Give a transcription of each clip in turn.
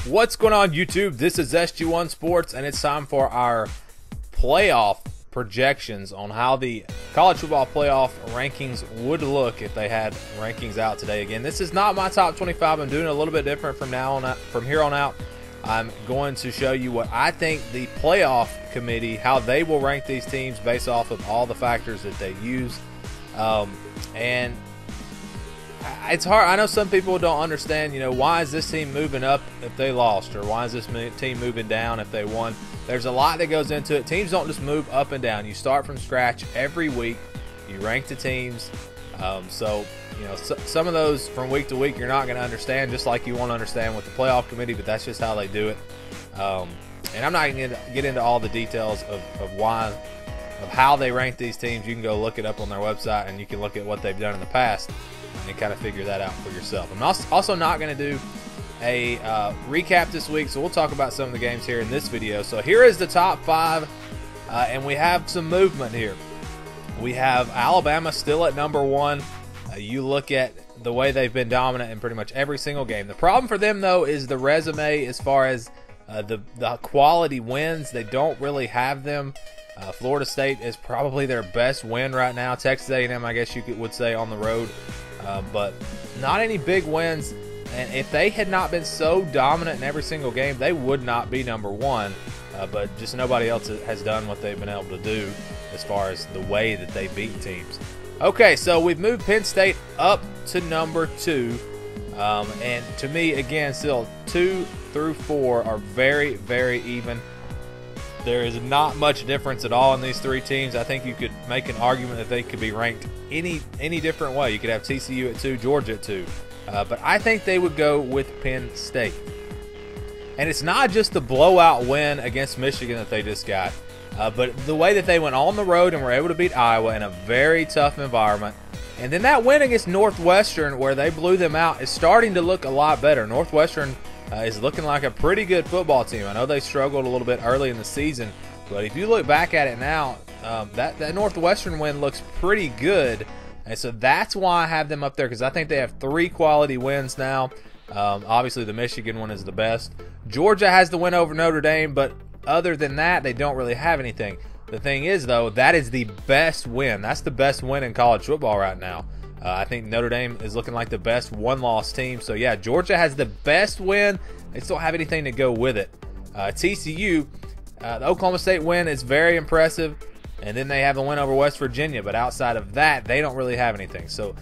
What's going on, YouTube? This is SG1 Sports, and it's time for our playoff projections on how the college football playoff rankings would look if they had rankings out today. Again, this is not my top 25. I'm doing it a little bit different from here on out. I'm going to show you what I think the playoff committee, how they will rank these teams based off of all the factors that they use. And it's hard. I know some people don't understand, why is this team moving up if they lost, or why is this team moving down if they won? There's a lot that goes into it. Teams don't just move up and down. You start from scratch every week. You rank the teams. Some of those from week to week you're not going to understand, just like you won't understand with the playoff committee, but that's just how they do it. And I'm not going to get into all the details of how they rank these teams. You can go look it up on their website, and you can look at what they've done in the past and kind of figure that out for yourself. I'm also not going to do a recap this week, so we'll talk about some of the games here in this video. So here is the top 5, and we have some movement here. We have Alabama still at number 1. You look at the way they've been dominant in pretty much every single game. The problem for them, though, is the resume as far as the quality wins. They don't really have them. Florida State is probably their best win right now. Texas A&M, I guess you would say, on the road. But not any big wins. And if they had not been so dominant in every single game, they would not be number 1. But just nobody else has done what they've been able to do as far as the way that they beat teams. Okay, so we've moved Penn State up to number 2. And to me, again, still 2 through 4 are very, very even. There is not much difference at all in these 3 teams. I think you could make an argument that they could be ranked any different way. You could have TCU at 2, Georgia at 2. But I think they would go with Penn State. And it's not just the blowout win against Michigan that they just got, but the way that they went on the road and were able to beat Iowa in a very tough environment. And then that win against Northwestern, where they blew them out, is starting to look a lot better. Northwestern is looking like a pretty good football team. I know they struggled a little bit early in the season, but if you look back at it now, that Northwestern win looks pretty good. And so that's why I have them up there, because I think they have 3 quality wins now. Obviously, the Michigan one is the best. Georgia has the win over Notre Dame, but other than that, they don't really have anything. The thing is, though, that is the best win. That's the best win in college football right now. I think Notre Dame is looking like the best one-loss team. So, yeah, Georgia has the best win. They still have anything to go with it. TCU, the Oklahoma State win is very impressive. And then they have a win over West Virginia. But outside of that, they don't really have anything. So,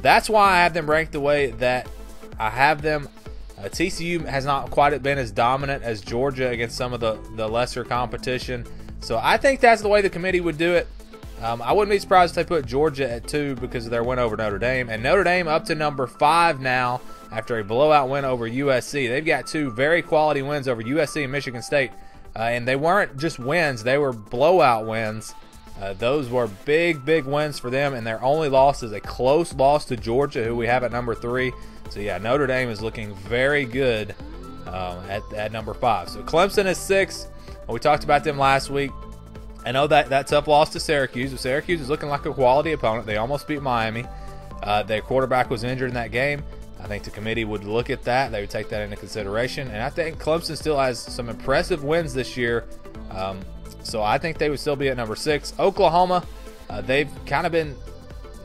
that's why I have them ranked the way that I have them. TCU has not quite been as dominant as Georgia against some of the lesser competition. So, I think that's the way the committee would do it. I wouldn't be surprised if they put Georgia at 2 because of their win over Notre Dame. And Notre Dame up to number 5 now after a blowout win over USC. They've got 2 very quality wins over USC and Michigan State. And they weren't just wins, they were blowout wins. Those were big, big wins for them. And their only loss is a close loss to Georgia, who we have at number 3. So, yeah, Notre Dame is looking very good at number 5. So, Clemson is 6. We talked about them last week. I know that tough loss to Syracuse. Syracuse is looking like a quality opponent. They almost beat Miami. Their quarterback was injured in that game. I think the committee would look at that. They would take that into consideration. And I think Clemson still has some impressive wins this year. So I think they would still be at number 6. Oklahoma, they've kind of been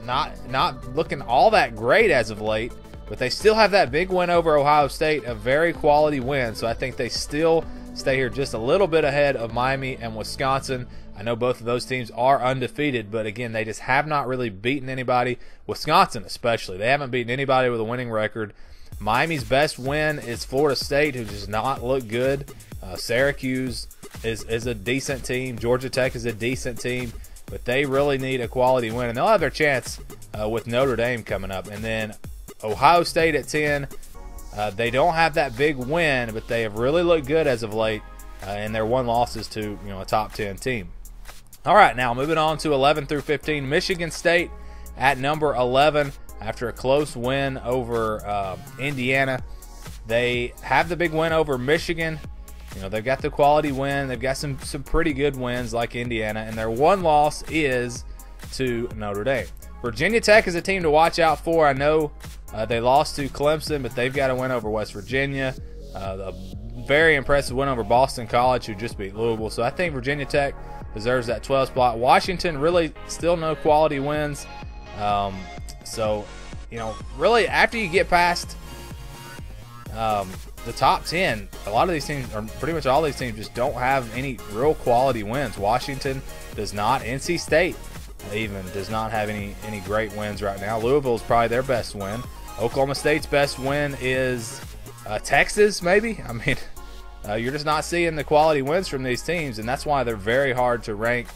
not looking all that great as of late. But they still have that big win over Ohio State, a very quality win. So I think they still stay here just a little bit ahead of Miami and Wisconsin. I know both of those teams are undefeated, but again, they just have not really beaten anybody. Wisconsin especially. They haven't beaten anybody with a winning record. Miami's best win is Florida State, who does not look good. Syracuse is a decent team. Georgia Tech is a decent team, but they really need a quality win, and they'll have their chance with Notre Dame coming up. And then Ohio State at 10. They don't have that big win, but they have really looked good as of late, and their one loss is to a top 10 team. All right, now moving on to 11 through 15. Michigan State at number 11 after a close win over Indiana. They have the big win over Michigan. They've got the quality win. They've got some pretty good wins like Indiana, and their one loss is to Notre Dame. Virginia Tech is a team to watch out for. I know they lost to Clemson, but they've got a win over West Virginia. A very impressive win over Boston College, who just beat Louisville. So I think Virginia Tech deserves that 12 spot. Washington, really still no quality wins. So, you know, really after you get past the top 10, a lot of these teams, or pretty much all these teams, just don't have any real quality wins. Washington does not. NC State even does not have any great wins right now. Louisville is probably their best win. Oklahoma State's best win is Texas, maybe. I mean, you're just not seeing the quality wins from these teams, and that's why they're very hard to rank.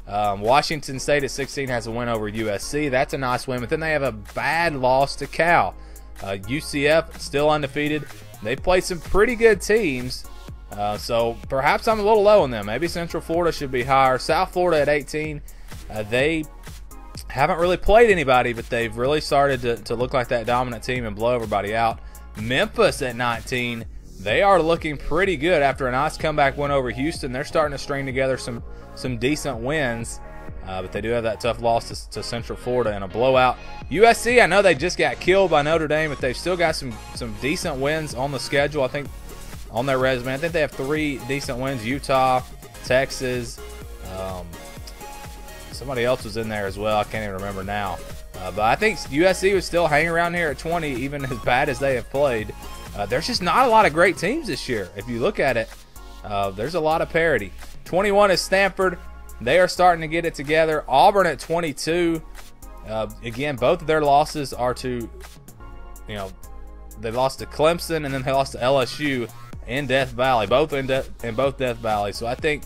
Washington State at 16 has a win over USC. That's a nice win, but then they have a bad loss to Cal. UCF still undefeated. They've played some pretty good teams, so perhaps I'm a little low on them. Maybe Central Florida should be higher. South Florida at 18. They haven't really played anybody, but they've really started to look like that dominant team and blow everybody out. Memphis at 19. They are looking pretty good after a nice comeback win over Houston. They're starting to string together some decent wins, but they do have that tough loss to Central Florida in a blowout. USC, I know they just got killed by Notre Dame, but they've still got some decent wins on the schedule, I think, on their resume. I think they have 3 decent wins: Utah, Texas, somebody else was in there as well. I can't even remember now. But I think USC was still hanging around here at 20, even as bad as they have played. There's just not a lot of great teams this year. If you look at it, there's a lot of parity. 21 is Stanford. They are starting to get it together. Auburn at 22. Again, both of their losses are to, you know, they lost to Clemson and then they lost to LSU in Death Valley, both in both Death Valley. So I think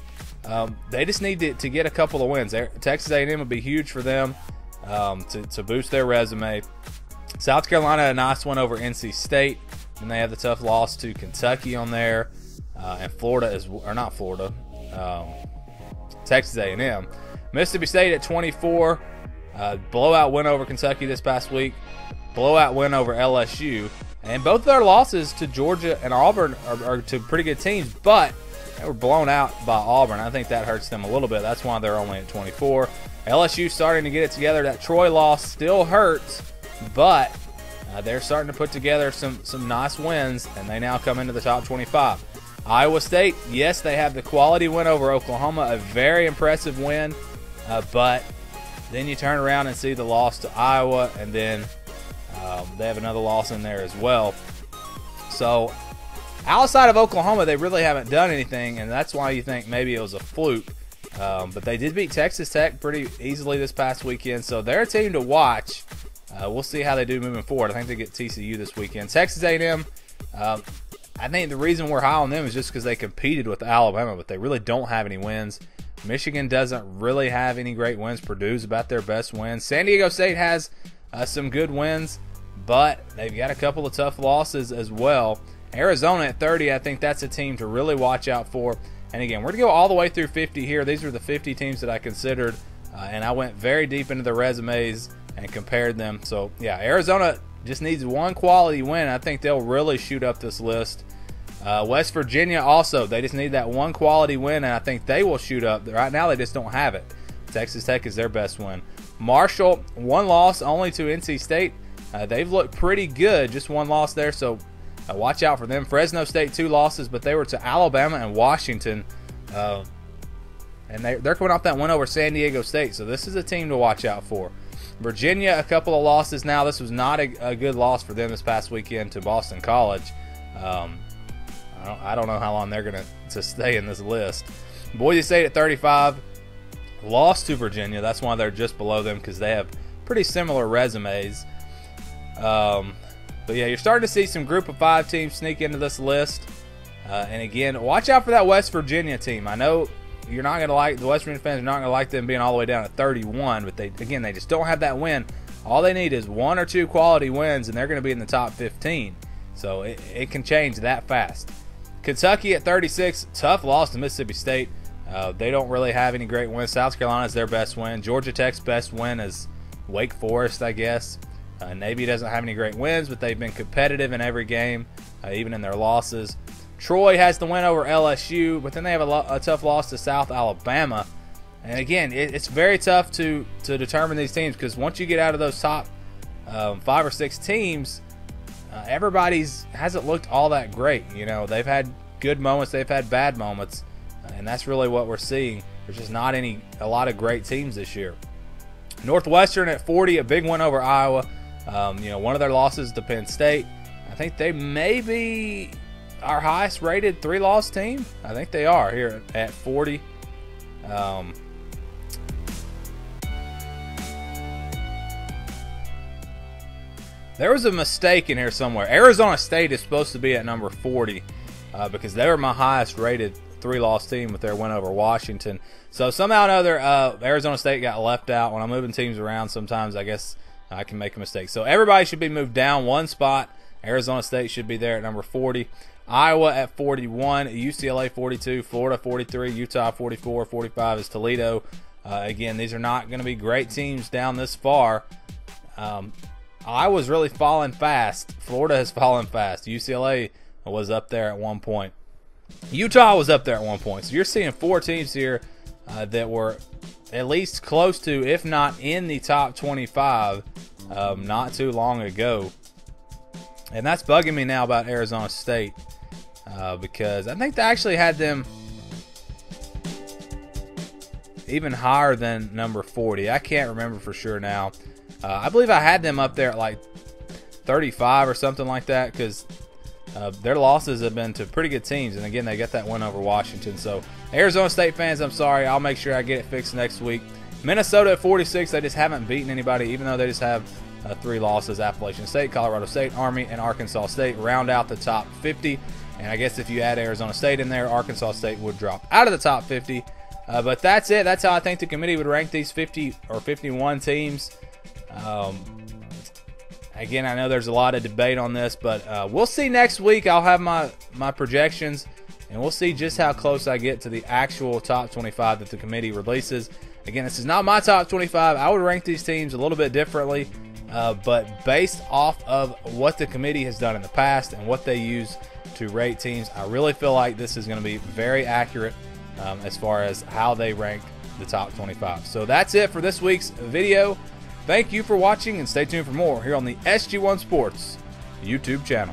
they just need to get a couple of wins. Texas A&M would be huge for them to boost their resume. South Carolina had a nice one over NC State, and they have the tough loss to Kentucky on there, and Florida not Florida, Texas A&M. Mississippi State at 24, blowout win over Kentucky this past week, blowout win over LSU, and both of their losses to Georgia and Auburn are to pretty good teams, but they were blown out by Auburn. I think that hurts them a little bit. That's why they're only at 24. LSU starting to get it together. That Troy loss still hurts, but they're starting to put together some nice wins, and they now come into the top 25. Iowa State, yes, they have the quality win over Oklahoma, a very impressive win, but then you turn around and see the loss to Iowa, and then they have another loss in there as well. So outside of Oklahoma, they really haven't done anything, and that's why you think maybe it was a fluke. But they did beat Texas Tech pretty easily this past weekend, so they're a team to watch. We'll see how they do moving forward. I think they get TCU this weekend. Texas A&M, I think the reason we're high on them is just because they competed with Alabama, but they really don't have any wins. Michigan doesn't really have any great wins. Purdue's about their best wins. San Diego State has some good wins, but they've got a couple of tough losses as well. Arizona at 30, I think that's a team to really watch out for. And again, we're going to go all the way through 50 here. These are the 50 teams that I considered, and I went very deep into their resumes and compared them. So, yeah, Arizona just needs one quality win. I think they'll really shoot up this list. West Virginia also, they just need that one quality win, and I think they will shoot up. Right now, they just don't have it. Texas Tech is their best win. Marshall, one loss only to NC State. They've looked pretty good, just one loss there, so watch out for them. Fresno State, 2 losses, but they were to Alabama and Washington. And they're coming off that win over San Diego State, so this is a team to watch out for. Virginia, a couple of losses now. This was not a good loss for them this past weekend to Boston College. I don't know how long they're going to stay in this list. Boise State at 35, lost to Virginia. That's why they're just below them, because they have pretty similar resumes. But yeah, you're starting to see some group of 5 teams sneak into this list. And again, watch out for that West Virginia team. I know you're not going to like, the West Virginia fans are not going to like them being all the way down at 31, but they just don't have that win. All they need is 1 or 2 quality wins, and they're going to be in the top 15. So it can change that fast. Kentucky at 36, tough loss to Mississippi State. They don't really have any great wins. South Carolina is their best win. Georgia Tech's best win is Wake Forest, I guess. Navy doesn't have any great wins, but they've been competitive in every game, even in their losses. Troy has the win over LSU, but then they have a tough loss to South Alabama. And again, it's very tough to determine these teams, because once you get out of those top 5 or 6 teams, everybody's hasn't looked all that great. You know, they've had good moments, they've had bad moments, and that's really what we're seeing. There's just not a lot of great teams this year. Northwestern at 40, a big win over Iowa. You know, one of their losses to Penn State. I think they may be our highest rated 3-loss team. I think they are here at 40. There was a mistake in here somewhere. Arizona State is supposed to be at number 40 because they were my highest rated 3-loss team with their win over Washington. So somehow or another, Arizona State got left out. When I'm moving teams around, sometimes I guess I can make a mistake. So everybody should be moved down one spot. Arizona State should be there at number 40. Iowa at 41, UCLA 42, Florida 43, Utah 44, 45 is Toledo. Again, these are not going to be great teams down this far. Iowa's really falling fast. Florida has fallen fast. UCLA was up there at one point. Utah was up there at one point. So you're seeing 4 teams here that were at least close to, if not in the top 25 not too long ago. And that's bugging me now about Arizona State because I think they actually had them even higher than number 40. I can't remember for sure now. I believe I had them up there at like 35 or something like that because their losses have been to pretty good teams. And again, they got that win over Washington. So Arizona State fans, I'm sorry. I'll make sure I get it fixed next week. Minnesota at 46. They just haven't beaten anybody, even though they just have 3 losses. Appalachian State, Colorado State, Army, and Arkansas State round out the top 50. And I guess if you add Arizona State in there, Arkansas State would drop out of the top 50. But that's it. That's how I think the committee would rank these 50 or 51 teams. Again, I know there's a lot of debate on this, but we'll see next week. I'll have my projections, and we'll see just how close I get to the actual top 25 that the committee releases. Again, this is not my top 25. I would rank these teams a little bit differently, but based off of what the committee has done in the past and what they use to rate teams, I really feel like this is going to be very accurate as far as how they rank the top 25. So that's it for this week's video. Thank you for watching, and stay tuned for more here on the SG1 Sports YouTube channel.